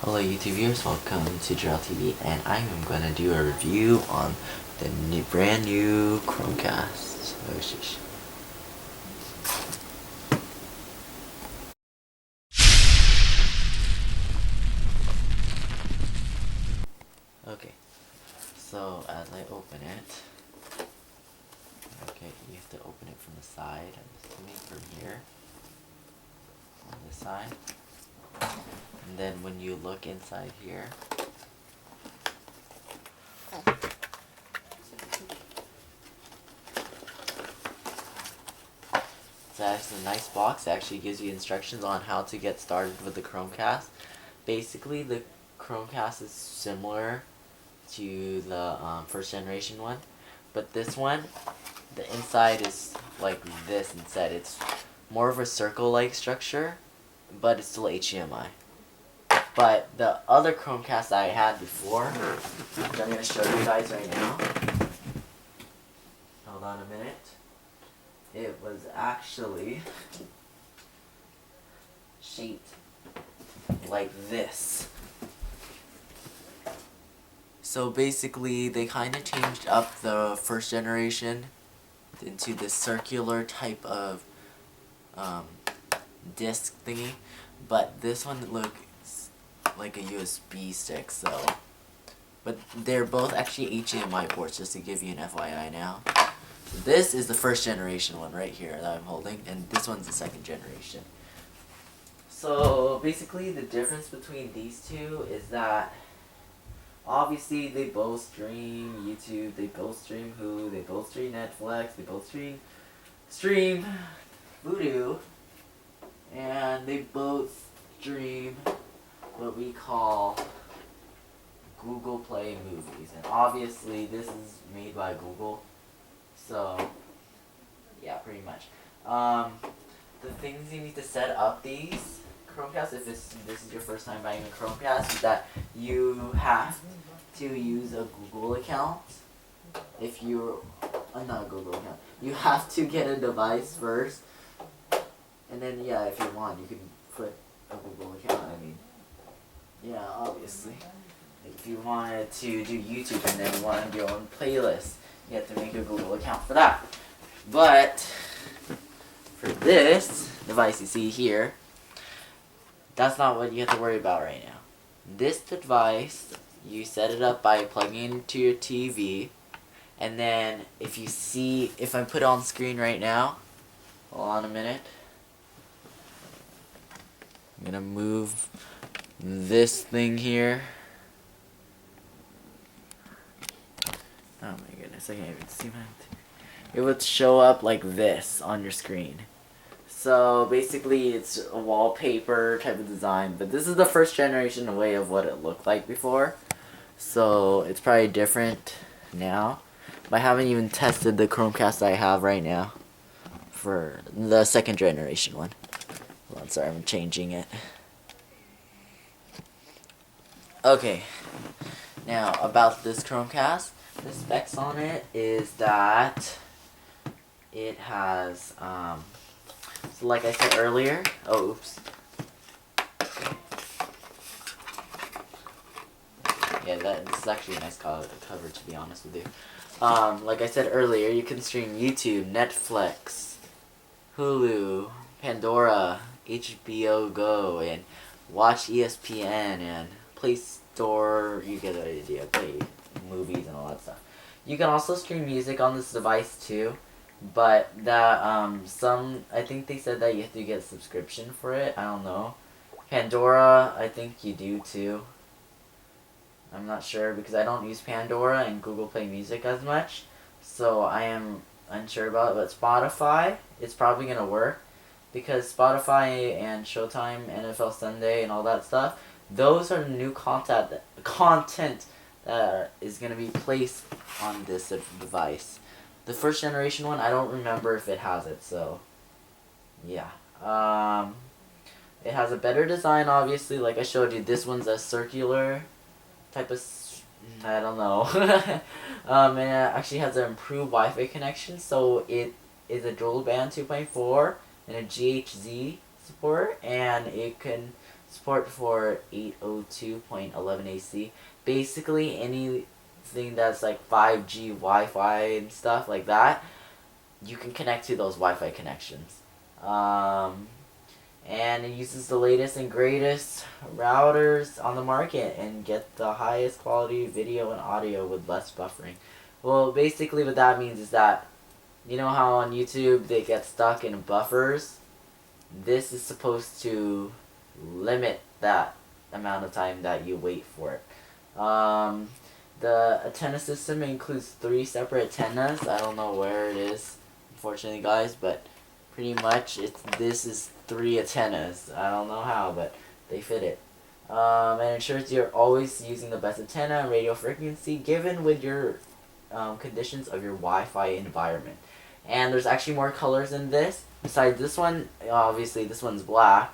Hello YouTube viewers, welcome to Drill TV, and I am going to do a review on the brand new Chromecast. Oh, shush. Okay, so as I open it, okay, you have to open it from the side. I'm assuming from here, on this side. And then when you look inside here, it's actually a nice box. It actually gives you instructions on how to get started with the Chromecast. Basically, the Chromecast is similar to the first generation one, but this one, the inside is like this instead. It's more of a circle-like structure, but it's still HDMI. But the other Chromecast I had before, which I'm going to show you guys right now. Hold on a minute. It was actually shaped like this. So basically, they kind of changed up the first generation into this circular type of disc thingy, but this one looks like a USB stick. So, but they're both actually HDMI ports, just to give you an FYI now. So this is the first generation one right here that I'm holding, and this one's the second generation. So basically, the difference between these two is that obviously they both stream YouTube, they both stream Hulu, they both stream Netflix, they both stream Voodoo, and they both stream what we call Google Play movies. And obviously this is made by Google, so yeah, pretty much. The things you need to set up these Chromecast, if this is your first time buying a Chromecast, is that you have to use a Google account. If you're not a Google account, you have to get a device first, and then yeah, if you want, you can put a Google account. I mean, yeah, obviously, if you wanted to do YouTube and then you wanted your own playlist, you have to make a Google account for that. But for this device you see here, that's not what you have to worry about right now. This device, you set it up by plugging into your TV, and then if I put it on screen right now, hold on a minute, I'm gonna move this thing here. Oh my goodness, I can't even see my thing. It would show up like this on your screen. So basically it's a wallpaper type of design, but this is the first generation way of what it looked like before. So it's probably different now. But I haven't even tested the Chromecast I have right now for the second generation one. Hold on, sorry, I'm changing it. Okay, now about this Chromecast, the specs on it is that it has so like I said earlier, oh oops. Yeah, this is actually a nice cover to be honest with you. Like I said earlier, you can stream YouTube, Netflix, Hulu, Pandora, HBO Go, and watch ESPN and Play Store. You get the idea. Play movies and all that stuff. You can also stream music on this device too, but that I think they said that you have to get a subscription for it. I don't know. Pandora, I think you do too. I'm not sure because I don't use Pandora and Google Play Music as much, so I am unsure about it. But Spotify, it's probably gonna work because Spotify and Showtime, NFL Sunday, and all that stuff, those are new content that is gonna be placed on this device. The first generation one, I don't remember if it has it, so yeah. It has a better design, obviously, like I showed you. This one's a circular type of, I don't know. And it actually has an improved Wi-Fi connection, so it is a dual band 2.4 and a GHZ support, and it can support for 802.11 AC. Basically anything that's like 5G Wi-Fi and stuff like that, you can connect to those Wi-Fi connections. And it uses the latest and greatest routers on the market and get the highest quality video and audio with less buffering. Well, basically what that means is that, you know how on YouTube they get stuck in buffers? This is supposed to limit that amount of time that you wait for it. The antenna system includes 3 separate antennas. I don't know where it is, unfortunately, guys, but pretty much this is 3 antennas. I don't know how, but they fit it. And ensures you're always using the best antenna and radio frequency given with your conditions of your Wi-Fi environment. And there's actually more colors in this. Besides this one, obviously this one's black,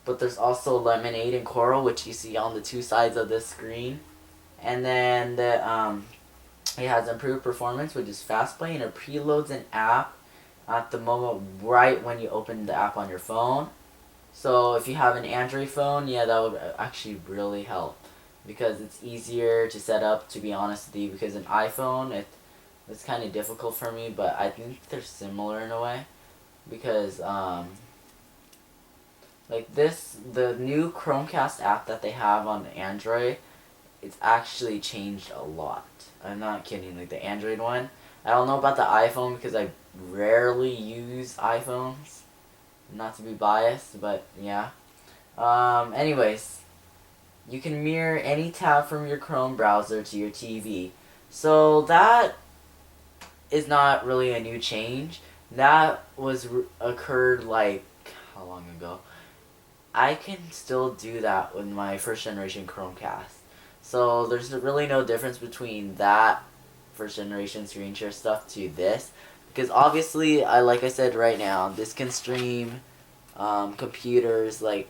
but there's also lemonade and coral, which you see on the 2 sides of this screen. And then it has improved performance, which is fast play, and it preloads an app at the moment right when you open the app on your phone. So if you have an Android phone, yeah, that would actually really help, because it's easier to set up, to be honest with you, because an iPhone, it's kind of difficult for me, but I think they're similar in a way, because like the new Chromecast app that they have on Android, it's actually changed a lot. I'm not kidding, like the Android one. I don't know about the iPhone because I rarely use iPhones, not to be biased, but yeah. Anyways, you can mirror any tab from your Chrome browser to your TV. So that is not really a new change. That occurred like, how long ago? I can still do that with my first generation Chromecast. So there's really no difference between that first generation screen share stuff to this, because obviously, like I said right now, this can stream computers like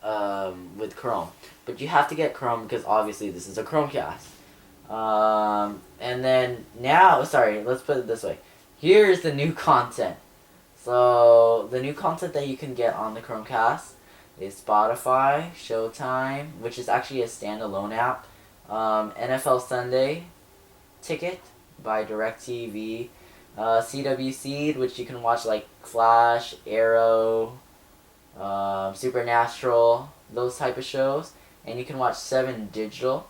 with Chrome, but you have to get Chrome because obviously this is a Chromecast. And then now, sorry, let's put it this way. Here's the new content. So the new content that you can get on the Chromecast is Spotify, Showtime, which is actually a standalone app, NFL Sunday Ticket by DirecTV, CWC, which you can watch like Flash, Arrow, Supernatural, those type of shows, and you can watch 7 Digital.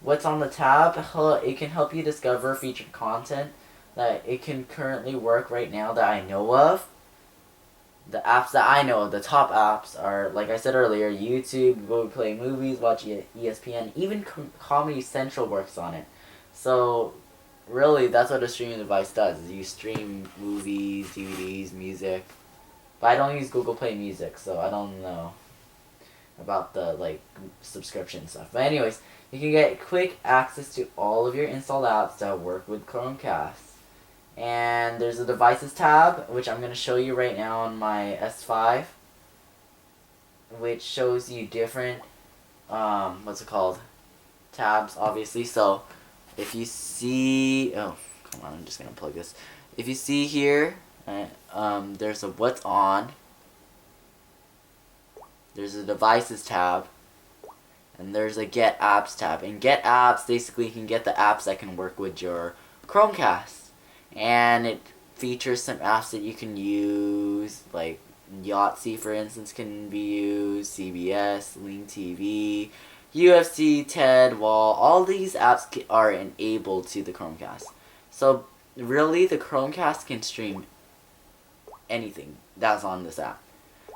What's on the tab? It can help you discover featured content that it can currently work right now that I know of. The apps that I know of, the top apps are, like I said earlier, YouTube, Google Play Movies, watch ESPN, even Comedy Central works on it. So, really, that's what a streaming device does, is you stream movies, DVDs, music. But I don't use Google Play Music, so I don't know about the, like, subscription stuff. But anyways, you can get quick access to all of your installed apps that work with Chromecast. And there's a devices tab, which I'm going to show you right now on my S5, which shows you different, what's it called, tabs, obviously. So if you see, oh, come on, I'm just going to plug this. If you see here, there's a what's on, there's a devices tab, and there's a get apps tab. And get apps, basically you can get the apps that can work with your Chromecast. And it features some apps that you can use, like Yahtzee, for instance, can be used, CBS, Link TV, UFC, TED, Wall. All these apps are enabled to the Chromecast. So really, the Chromecast can stream anything that's on this app.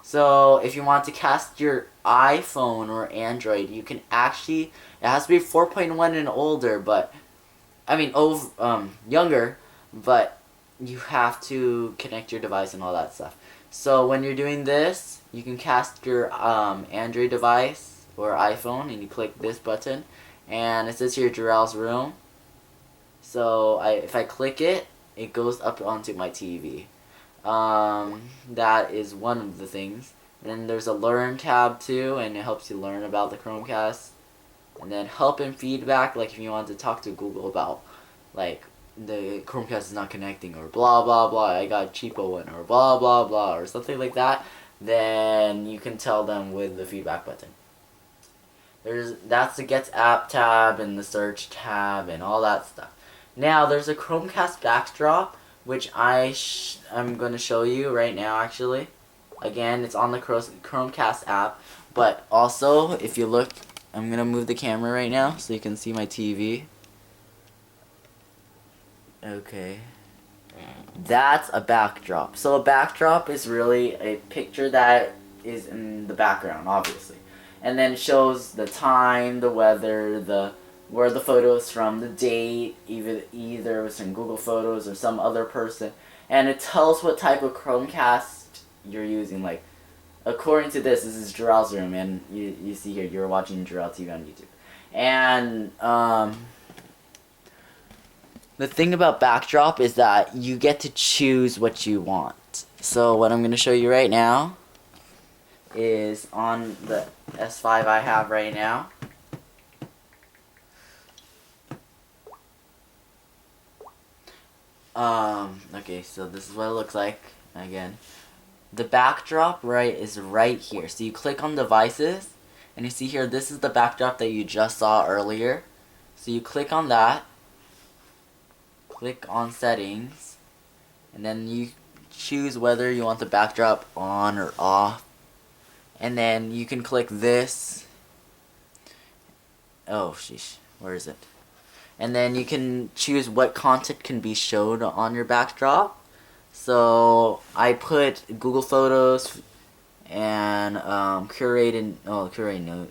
So if you want to cast your iPhone or Android, you can actually, it has to be 4.1 and older, but I mean younger. But you have to connect your device and all that stuff. So when you're doing this, you can cast your Android device or iPhone, and you click this button, and it says here Jarrell's room. So if I click it, it goes up onto my TV. That is one of the things. And then there's a Learn tab too, and it helps you learn about the Chromecast. And then help and feedback, like if you want to talk to Google about, like, the Chromecast is not connecting, or blah blah blah, I got a cheapo one, or blah blah blah, or something like that. then you can tell them with the feedback button. That's the Get App tab and the Search tab and all that stuff. Now there's a Chromecast backdrop, which I'm going to show you right now actually. Again, it's on the Chromecast app, but also if you look, I'm going to move the camera right now so you can see my TV. Okay. That's a backdrop. So a backdrop is really a picture that is in the background, obviously. And then it shows the time, the weather, where the photo is from, the date, either it was from Google Photos or some other person. And it tells what type of Chromecast you're using. Like, according to this is Jarrell's room, and you see here, you're watching Jarrell TV on YouTube. And, the thing about backdrop is that you get to choose what you want. So what I'm going to show you right now is on the S5 I have right now. Okay, so this is what it looks like. Again, the backdrop is right here. So you click on devices, and you see here, this is the backdrop that you just saw earlier. So you click on that. Click on settings, and then you choose whether you want the backdrop on or off, and then you can click this. Oh sheesh, where is it? And then you can choose what content can be showed on your backdrop. So I put Google Photos and curated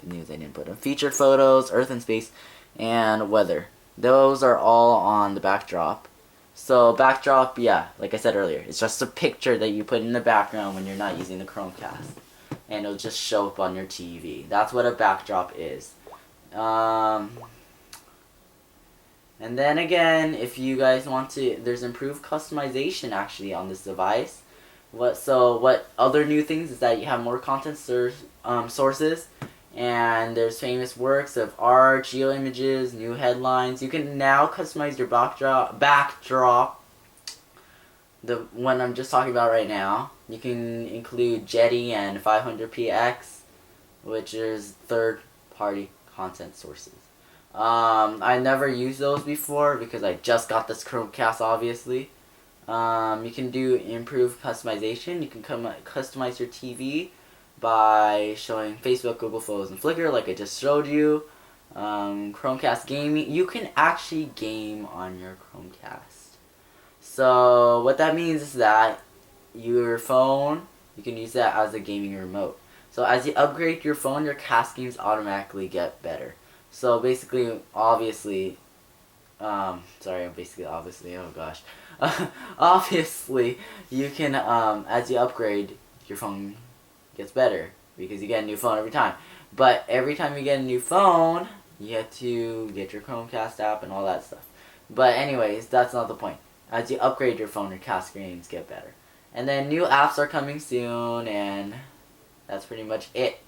news I didn't put them. Featured photos, Earth and space, and weather. Those are all on the backdrop. So backdrop, yeah, like I said earlier, it's just a picture that you put in the background when you're not using the Chromecast. And it'll just show up on your TV. That's what a backdrop is. And then again, if you guys want to, there's improved customization actually on this device. What other new things is that you have more content sources. And there's famous works of art, geo images, new headlines. You can now customize your backdrop. The one I'm just talking about right now. You can include Jetty and 500px, which is third-party content sources. I never used those before because I just got this Chromecast, obviously. You can do improved customization. You can customize your TV by showing Facebook, Google Photos, and Flickr like I just showed you. Chromecast gaming. You can actually game on your Chromecast. So what that means is that your phone, you can use that as a gaming remote. So as you upgrade your phone, your cast games automatically get better. So basically, obviously, oh gosh. Obviously, you can, as you upgrade, your phone gets better because you get a new phone every time. But every time you get a new phone, you have to get your Chromecast app and all that stuff. But anyways, that's not the point. As you upgrade your phone, your cast games get better. And then new apps are coming soon, and that's pretty much it.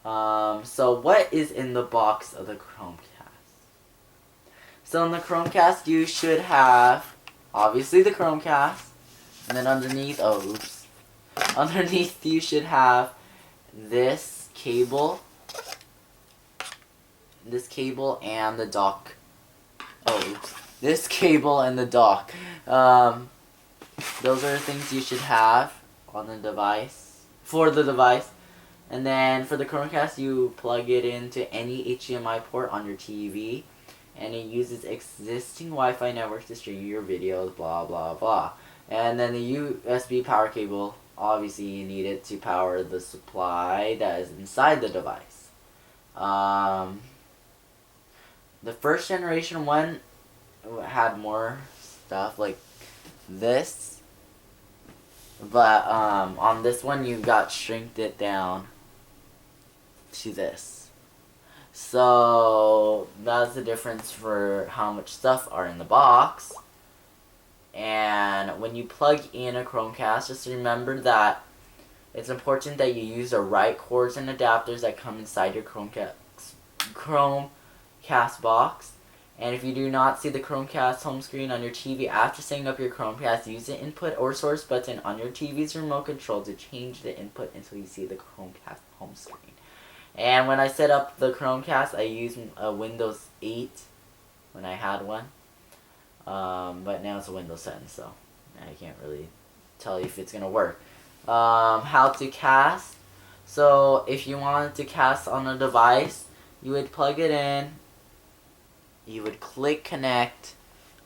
So what is in the box of the Chromecast? So in the Chromecast, you should have, obviously, the Chromecast. And then underneath, underneath you should have this cable and the dock. This cable and the dock. Those are the things you should have on the device, for the device. And then for the Chromecast, you plug it into any HDMI port on your TV, and it uses existing Wi-Fi networks to stream your videos, blah blah blah. And then the USB power cable, obviously you need it to power the supply that is inside the device. The first generation one had more stuff like this, but on this one you got shrinked it down to this. So that's the difference for how much stuff are in the box. And when you plug in a Chromecast, just remember that it's important that you use the right cords and adapters that come inside your Chromecast box. And if you do not see the Chromecast home screen on your TV after setting up your Chromecast, use the input or source button on your TV's remote control to change the input until you see the Chromecast home screen. And when I set up the Chromecast, I used a Windows 8 when I had one. But now it's a Windows 7, so I can't really tell you if it's going to work. How to cast. So if you wanted to cast on a device, you would plug it in. You would click connect.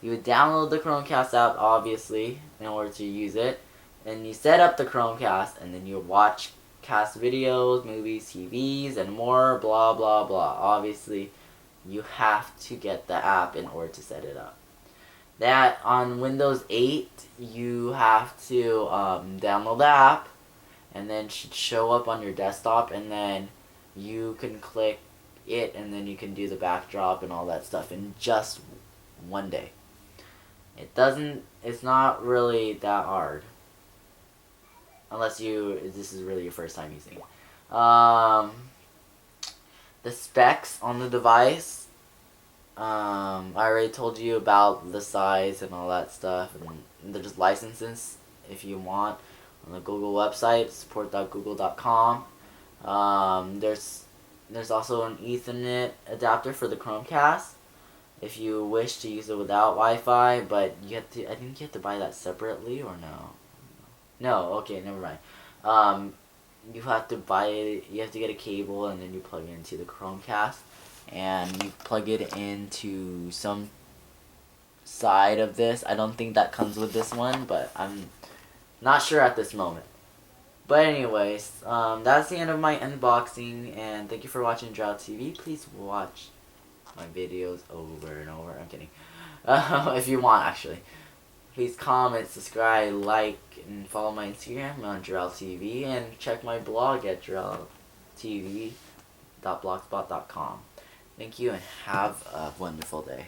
You would download the Chromecast app, obviously, in order to use it. And you set up the Chromecast, and then you watch cast videos, movies, TVs, and more, blah, blah, blah. Obviously, you have to get the app in order to set it up. That on Windows 8, you have to download the app, and then it should show up on your desktop, and then you can click it, and then you can do the backdrop and all that stuff in just one day. It's not really that hard, unless this is really your first time using it. The specs on the device, I already told you about the size and all that stuff, and there's licenses if you want on the Google website, support.google.com. There's also an Ethernet adapter for the Chromecast if you wish to use it without Wi-Fi, but I think you have to buy that separately, or no? No, okay, never mind. You have to get a cable, and then you plug it into the Chromecast, and you plug it into some side of this. I don't think that comes with this one, but I'm not sure at this moment. But anyways, that's the end of my unboxing, and thank you for watching Drought TV. Please watch my videos over and over. I'm kidding. If you want, actually. Please comment, subscribe, like, and follow my Instagram on Drought TV, and check my blog at droughttv.blogspot.com. Thank you, and have a wonderful day.